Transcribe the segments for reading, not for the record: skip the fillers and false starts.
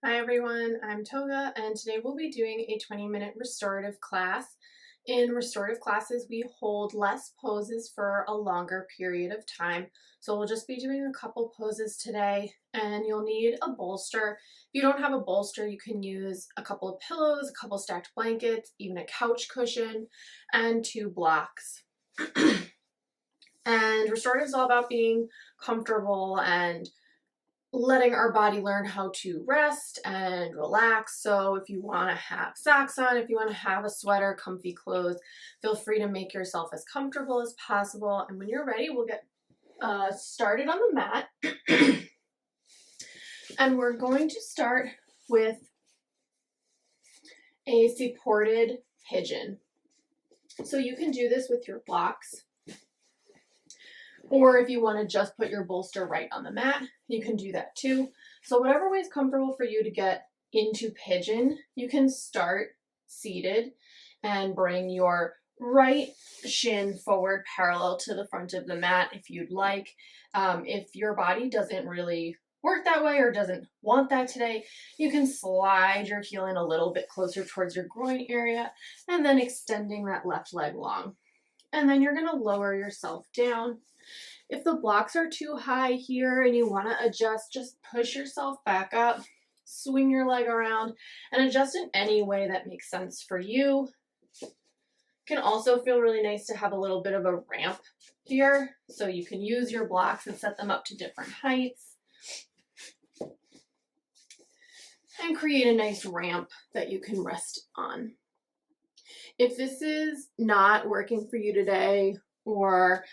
Hi everyone, I'm Toga and today we'll be doing a 20-minute restorative class. In restorative classes, we hold less poses for a longer period of time. So we'll just be doing a couple poses today and you'll need a bolster. If you don't have a bolster, you can use a couple of pillows, a couple stacked blankets, even a couch cushion, and 2 blocks. And restorative is all about being comfortable and letting our body learn how to rest and relax. So if you want to have socks on, if you want to have a sweater, comfy clothes, feel free to make yourself as comfortable as possible. And when you're ready, we'll get started on the mat. And we're going to start with a supported pigeon. So you can do this with your blocks. Or if you want to just put your bolster right on the mat, you can do that too. So whatever way is comfortable for you to get into pigeon, you can start seated and bring your right shin forward parallel to the front of the mat if you'd like. If your body doesn't really work that way or doesn't want that today, you can slide your heel in a little bit closer towards your groin area and then extending that left leg long. And then you're going to lower yourself down. If the blocks are too high here and you want to adjust, just push yourself back up, swing your leg around, and adjust in any way that makes sense for you. It can also feel really nice to have a little bit of a ramp here, so you can use your blocks and set them up to different heights and create a nice ramp that you can rest on. If this is not working for you today, or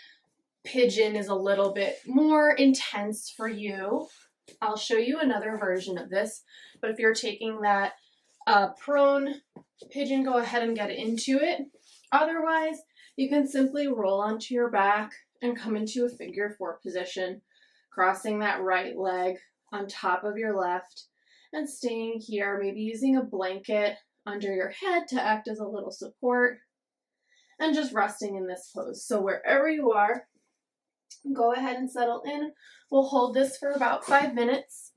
pigeon is a little bit more intense for you, I'll show you another version of this. But if you're taking that prone pigeon, go ahead and get into it. Otherwise, you can simply roll onto your back and come into a figure 4 position, crossing that right leg on top of your left and staying here, maybe using a blanket under your head to act as a little support and just resting in this pose. So wherever you are, go ahead and settle in. We'll hold this for about 5 minutes.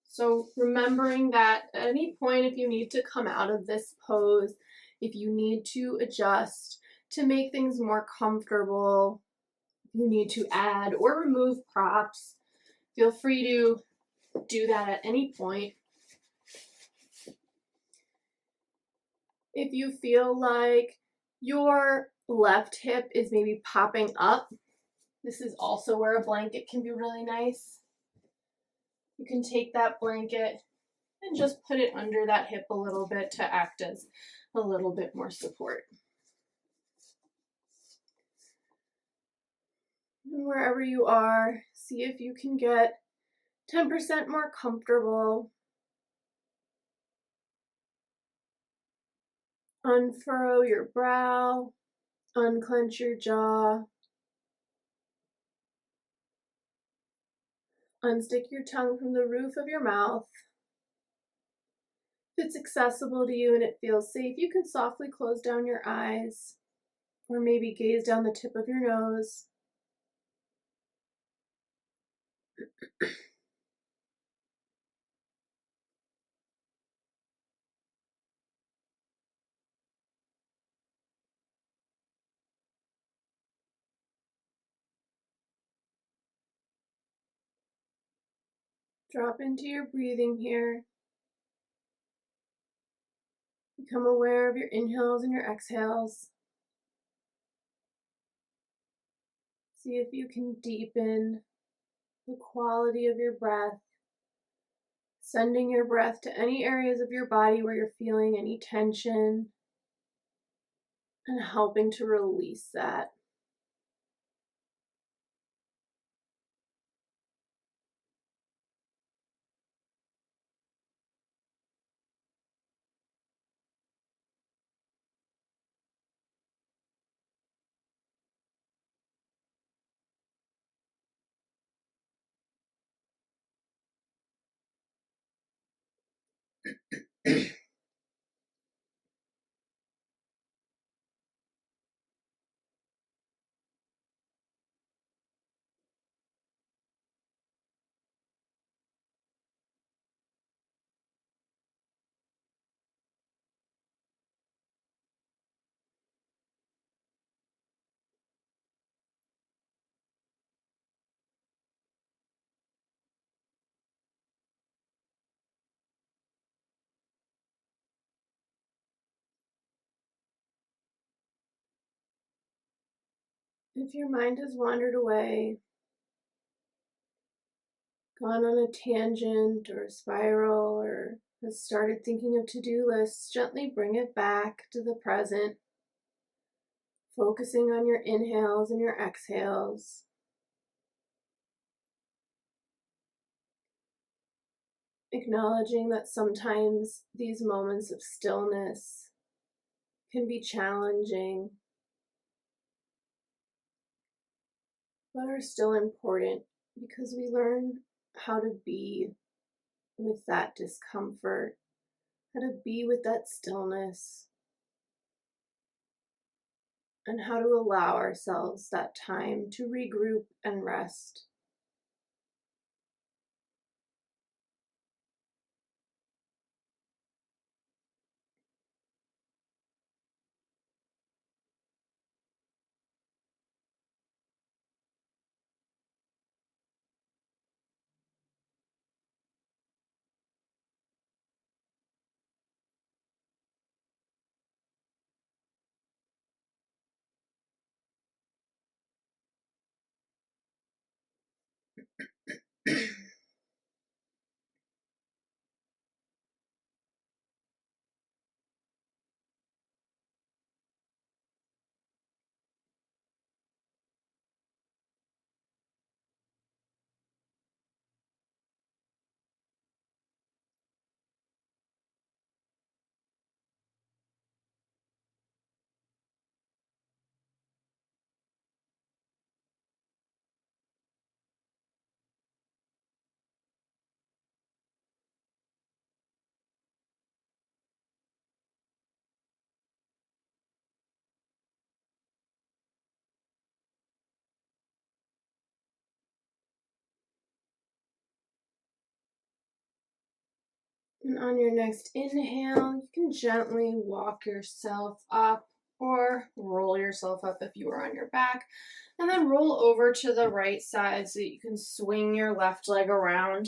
So remembering that at any point, if you need to come out of this pose, if you need to adjust to make things more comfortable, if you need to add or remove props, feel free to do that at any point. If you feel like your left hip is maybe popping up, this is also where a blanket can be really nice. You can take that blanket and just put it under that hip a little bit to act as a little bit more support. And wherever you are, see if you can get 10% more comfortable. Unfurrow your brow, unclench your jaw, unstick your tongue from the roof of your mouth. If it's accessible to you and it feels safe, you can softly close down your eyes or maybe gaze down the tip of your nose. Drop into your breathing here. Become aware of your inhales and your exhales. See if you can deepen the quality of your breath, sending your breath to any areas of your body where you're feeling any tension and helping to release that. If your mind has wandered away, gone on a tangent or a spiral, or has started thinking of to-do lists, gently bring it back to the present, focusing on your inhales and your exhales. Acknowledging that sometimes these moments of stillness can be challenging, but are still important because we learn how to be with that discomfort, how to be with that stillness, and how to allow ourselves that time to regroup and rest. And on your next inhale, you can gently walk yourself up or roll yourself up if you are on your back, and then roll over to the right side so that you can swing your left leg around.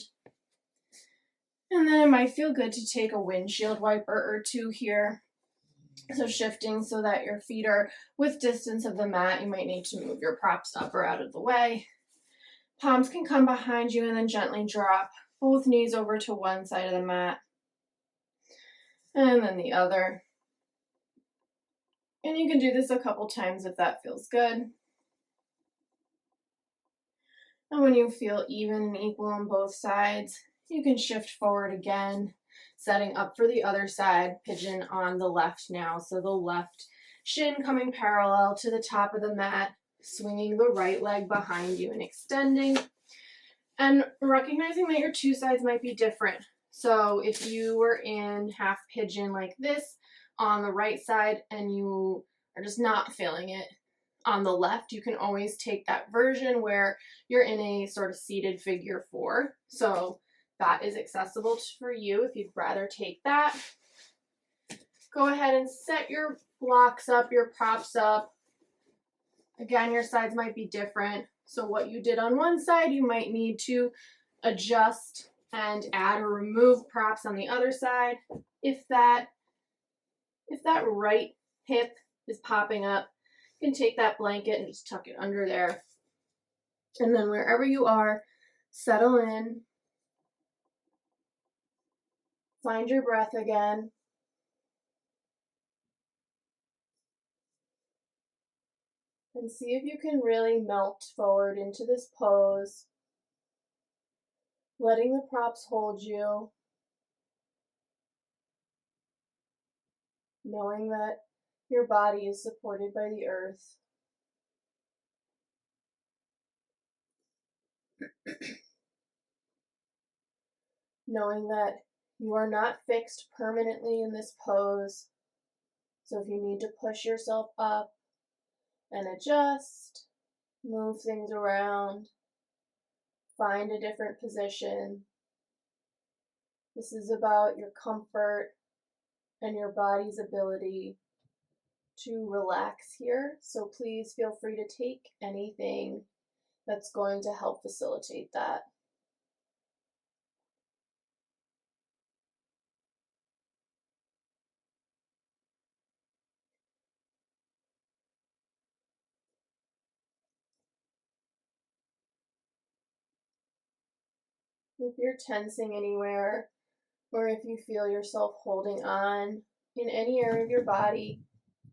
And then it might feel good to take a windshield wiper or two here. So shifting so that your feet are with distance of the mat. You might need to move your props up or out of the way. Palms can come behind you and then gently drop both knees over to one side of the mat and then the other. And you can do this a couple times if that feels good. And when you feel even and equal on both sides, you can shift forward again, setting up for the other side, pigeon on the left now. So the left shin coming parallel to the top of the mat, swinging the right leg behind you and extending. And recognizing that your two sides might be different. So if you were in half pigeon like this on the right side and you are just not feeling it on the left, you can always take that version where you're in a sort of seated figure four. So that is accessible for you if you'd rather take that. Go ahead and set your blocks up, your props up. Again, your sides might be different. So what you did on one side, you might need to adjust and add or remove props on the other side. If that right hip is popping up, you can take that blanket and just tuck it under there. And then wherever you are, settle in. Find your breath again. And see if you can really melt forward into this pose, letting the props hold you, knowing that your body is supported by the earth. Knowing that you are not fixed permanently in this pose. So if you need to push yourself up and adjust, move things around, find a different position. This is about your comfort and your body's ability to relax here. So please feel free to take anything that's going to help facilitate that. If you're tensing anywhere, or if you feel yourself holding on in any area of your body,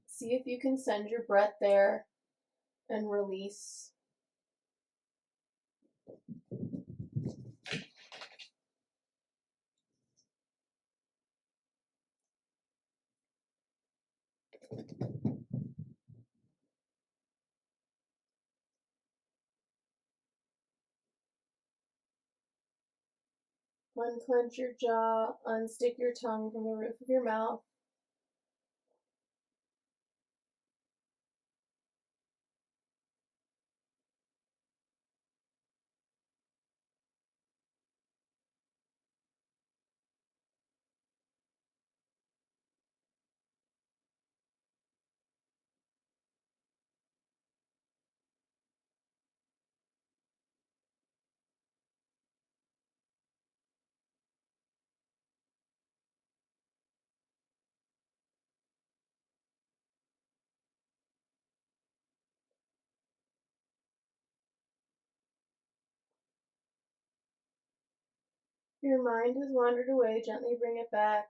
see if you can send your breath there and release. Unclench your jaw, unstick your tongue from the roof of your mouth. If your mind has wandered away, gently bring it back.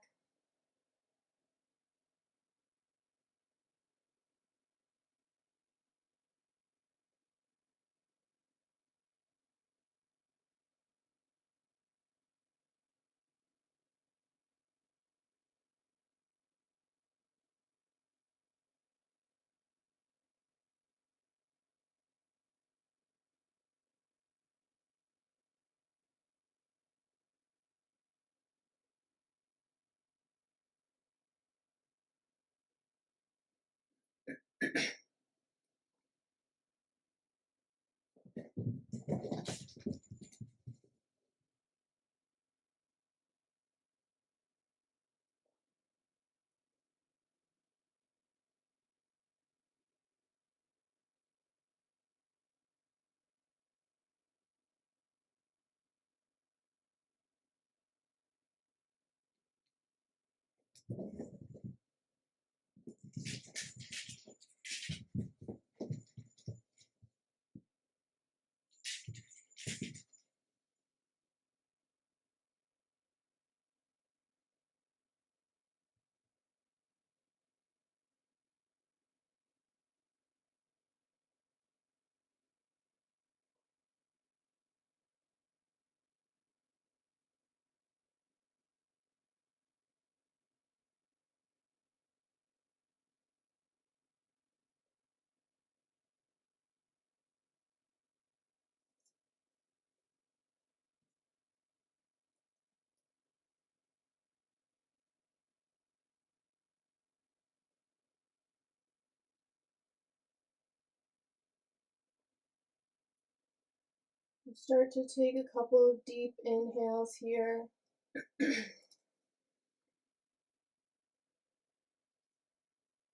Start to take a couple of deep inhales here.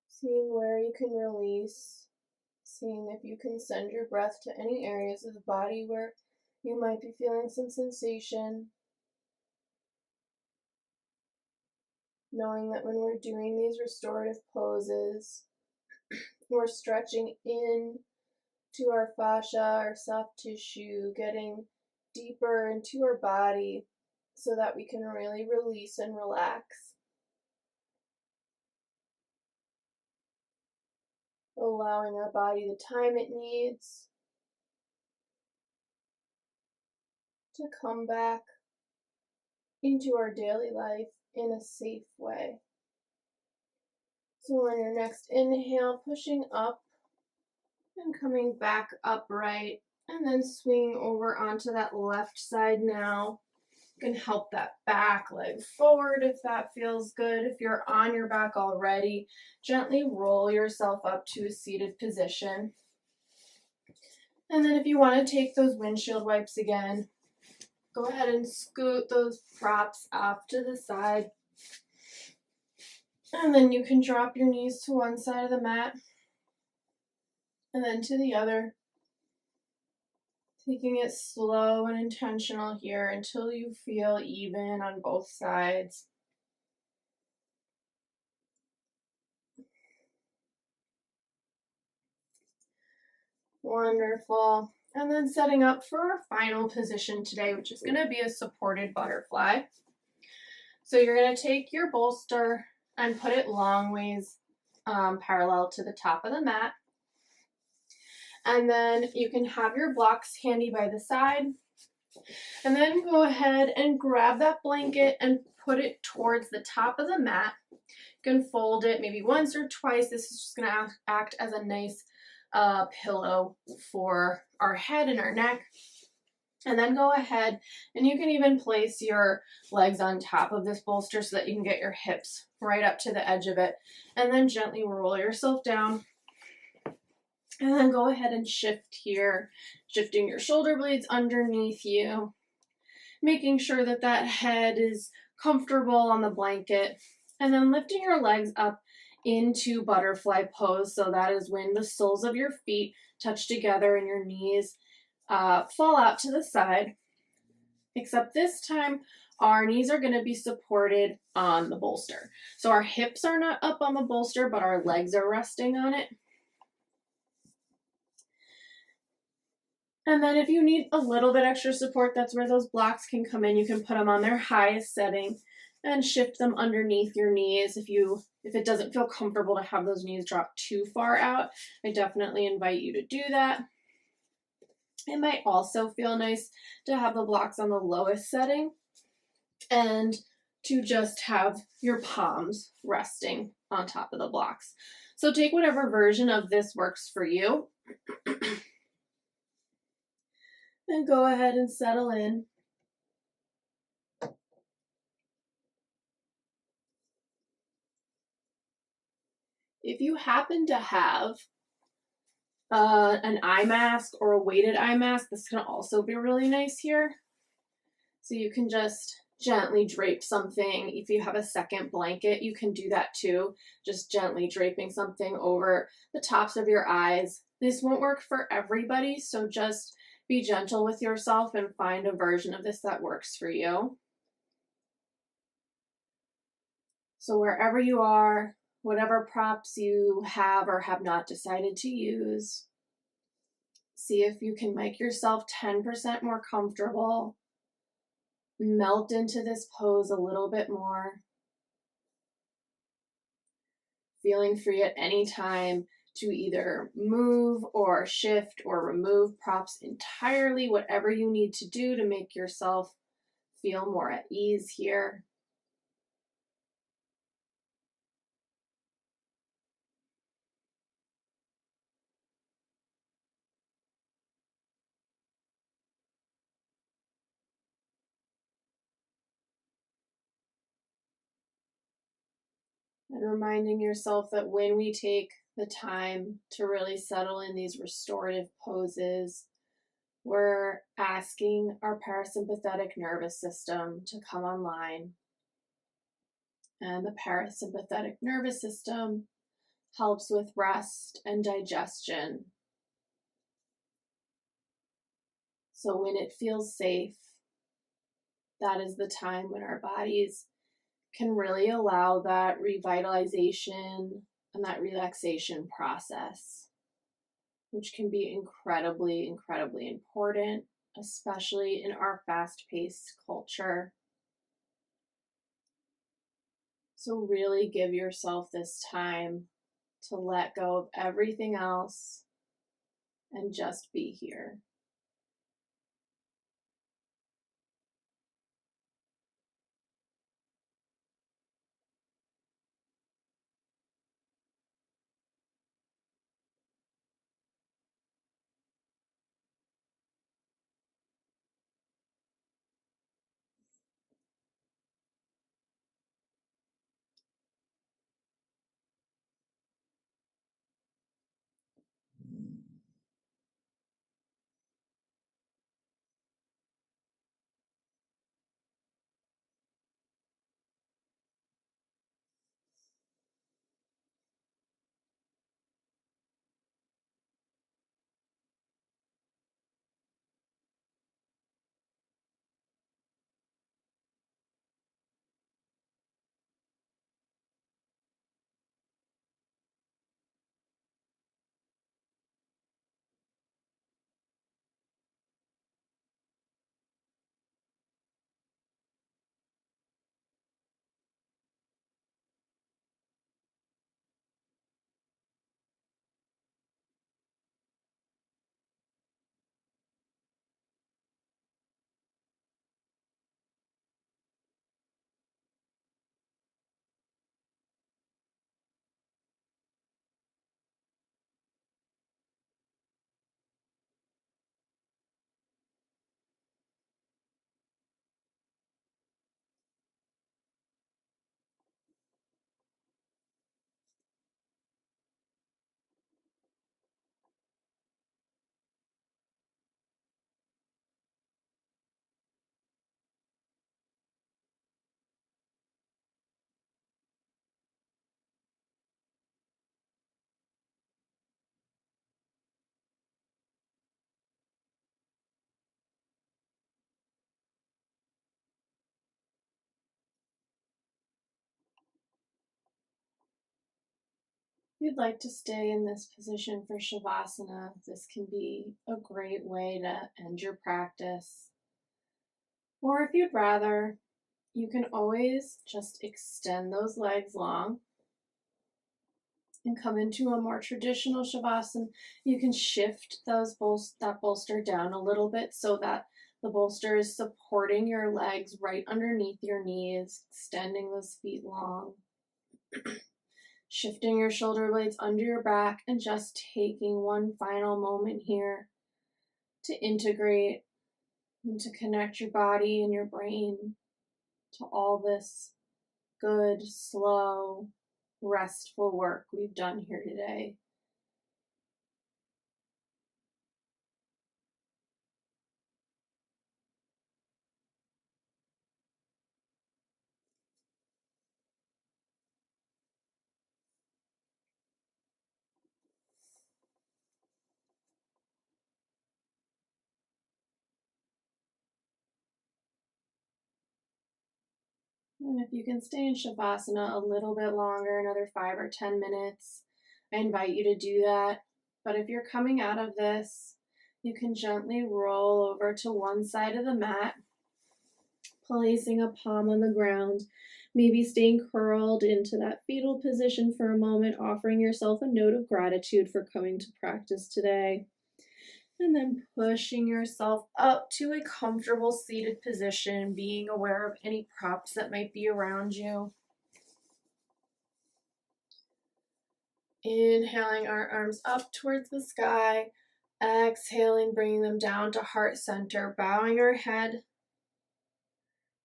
Seeing where you can release, seeing if you can send your breath to any areas of the body where you might be feeling some sensation. Knowing that when we're doing these restorative poses, we're stretching in to our fascia, our soft tissue, getting deeper into our body so that we can really release and relax. Allowing our body the time it needs to come back into our daily life in a safe way. So on your next inhale, pushing up and coming back upright, and then swing over onto that left side now. You can help that back leg forward if that feels good. If you're on your back already, gently roll yourself up to a seated position. And then if you want to take those windshield wipes again, go ahead and scoot those props off to the side. And then you can drop your knees to one side of the mat and then to the other. Taking it slow and intentional here until you feel even on both sides. Wonderful. And then setting up for our final position today, which is going to be a supported butterfly. So you're going to take your bolster and put it long ways parallel to the top of the mat. And then you can have your blocks handy by the side. And then go ahead and grab that blanket and put it towards the top of the mat. You can fold it maybe once or twice. This is just going to act as a nice pillow for our head and our neck. And then go ahead and you can even place your legs on top of this bolster so that you can get your hips right up to the edge of it. And then gently roll yourself down. And then go ahead and shift here, shifting your shoulder blades underneath you, making sure that that head is comfortable on the blanket. And then lifting your legs up into butterfly pose. So that is when the soles of your feet touch together and your knees fall out to the side, except this time our knees are going to be supported on the bolster. So our hips are not up on the bolster, but our legs are resting on it. And then if you need a little bit extra support, that's where those blocks can come in. You can put them on their highest setting and shift them underneath your knees. If it doesn't feel comfortable to have those knees drop too far out, I definitely invite you to do that. It might also feel nice to have the blocks on the lowest setting and to just have your palms resting on top of the blocks. So take whatever version of this works for you. And go ahead and settle in. If you happen to have an eye mask or a weighted eye mask, this can also be really nice here. So you can just gently drape something. If you have a second blanket, you can do that too. Just gently draping something over the tops of your eyes. This won't work for everybody, so just be gentle with yourself and find a version of this that works for you. So wherever you are, whatever props you have or have not decided to use, see if you can make yourself 10% more comfortable. Melt into this pose a little bit more. Feeling free at any time to either move or shift or remove props entirely, whatever you need to do to make yourself feel more at ease here. And reminding yourself that when we take the time to really settle in these restorative poses, we're asking our parasympathetic nervous system to come online. And the parasympathetic nervous system helps with rest and digestion. So when it feels safe, that is the time when our bodies can really allow that revitalization and that relaxation process, which can be incredibly, incredibly important, especially in our fast-paced culture. So really give yourself this time to let go of everything else and just be here. you'd like to stay in this position for Shavasana, this can be a great way to end your practice. Or if you'd rather, you can always just extend those legs long and come into a more traditional Shavasana. You can shift that bolster down a little bit so that the bolster is supporting your legs right underneath your knees, extending those feet long. Shifting your shoulder blades under your back and just taking one final moment here to integrate and to connect your body and your brain to all this good, slow, restful work we've done here today. And if you can stay in Shavasana a little bit longer, another 5 or 10 minutes, I invite you to do that. But if you're coming out of this, you can gently roll over to one side of the mat, placing a palm on the ground, maybe staying curled into that fetal position for a moment, offering yourself a note of gratitude for coming to practice today. And then pushing yourself up to a comfortable seated position, being aware of any props that might be around you. Inhaling our arms up towards the sky. Exhaling, bringing them down to heart center, bowing our head.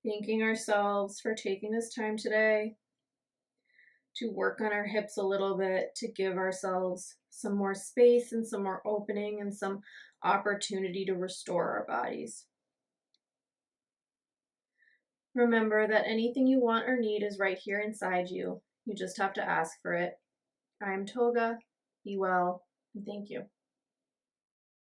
Thanking ourselves for taking this time today to work on our hips a little bit, to give ourselves some more space and some more opening and some opportunity to restore our bodies. Remember that anything you want or need is right here inside you. You just have to ask for it. I'm Toga. Be well, and thank you.